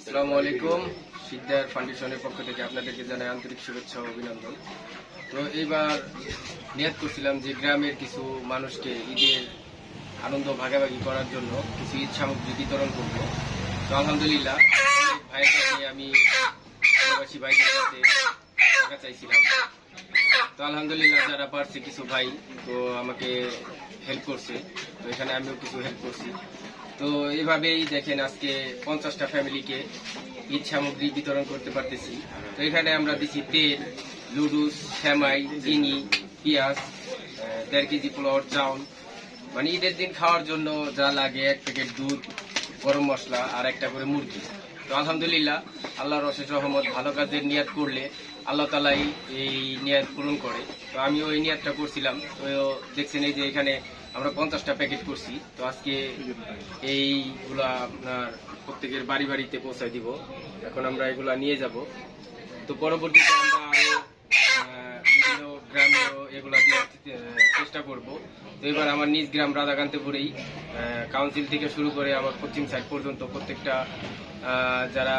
আসসালামু আলাইকুম। সিকদার ফাউন্ডেশনের পক্ষ থেকে আপনাদেরকে জানাই আন্তরিক শুভেচ্ছা ও অভিনন্দন। তো এইবার নিয়ত করছিলাম যে গ্রামের কিছু মানুষকে ঈদের আনন্দ ভাগাভাগি করার জন্য কিছু ঈদ সামগ্রী বিতরণ করব। তো আলহামদুলিল্লাহ ভাইয়ের কাছে আমি প্রবাসী ভাইদের কাছে টাকা চাইছিলাম। তো আলহামদুলিল্লাহ যারা পারছে কিছু ভাই তো আমাকে হেল্প করছে। তো এখানে আমিও কিছু হেল্প করছি। তো এইভাবেই দেখেন আজকে 50টা ফ্যামিলিকে ঈদ সামগ্রী বিতরণ করতে পারতেছি। তো এখানে আমরা দিচ্ছি তেল, লুডুস, সেমাই, চিনি, পেঁয়াজ, 1.5 কেজি পোলাওর চাউল, মানে ঈদের দিন খাওয়ার জন্য যা লাগে, 1 প্যাকেট দুধ, গরম মশলা আর একটা করে মুরগি। তো আলহামদুলিল্লাহ আল্লাহর অশেষ রহমত, ভালো কাজের নিয়াত করলে আল্লাহ তালাই এই নিয়াত পূরণ করে। তো আমিও এই নিয়াতটা করছিলাম। তো দেখছেন এই যে এখানে আমরা 50টা প্যাকেট করছি। তো আজকে এইগুলা আপনার প্রত্যেকের বাড়ি বাড়িতে পৌঁছায় দিব। এখন আমরা এগুলা নিয়ে যাব। তো পরবর্তীতে আমরা আরো বিভিন্ন গ্রামেও এগুলা দেওয়ার চেষ্টা করব। তো এবার আমার নিজ গ্রাম রাধাকান্তপুরেই কাউন্সিল থেকে শুরু করে আমার কোচিং সাইট পর্যন্ত প্রত্যেকটা যারা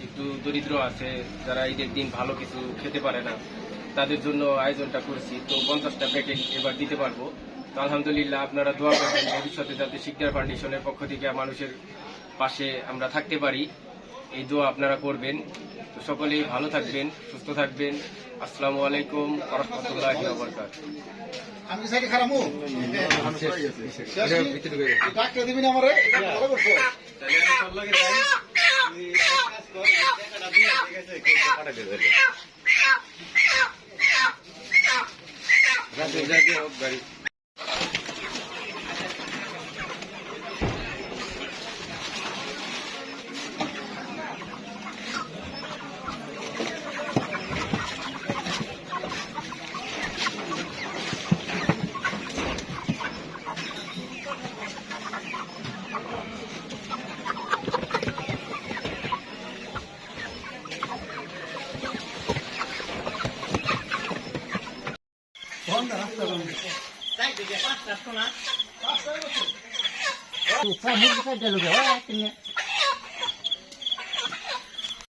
একটু দরিদ্র আছে, যারা ঈদের দিন ভালো কিছু খেতে পারে না, তাদের জন্য আয়োজনটা করেছি। তো 50টা প্যাকেট এবার দিতে পারবো। তো আলহামদুলিল্লাহ আপনারা দোয়া করবেন ভবিষ্যতে যাতে সিকদার ফাউন্ডেশনের পক্ষ থেকে মানুষের পাশে আমরা থাকতে পারি, এই দোয়া আপনারা করবেন। তো সকলেই ভালো থাকবেন, সুস্থ থাকবেন। আসসালামু আলাইকুম ওয়া রাহমাতুল্লাহি ওয়া বারাকাতুহু। আমি সাইডে খারাপ ডাক্তার দিবি না আমারে ভালো করছো তাহলে আমি তোর লগে যাই তুই কাজ কর টাকাটা দিয়ে ঠিক আছে টাকাটা দিয়ে দে রাতে যাই হোক গাড়ি Susah, ini bisa jalur ya,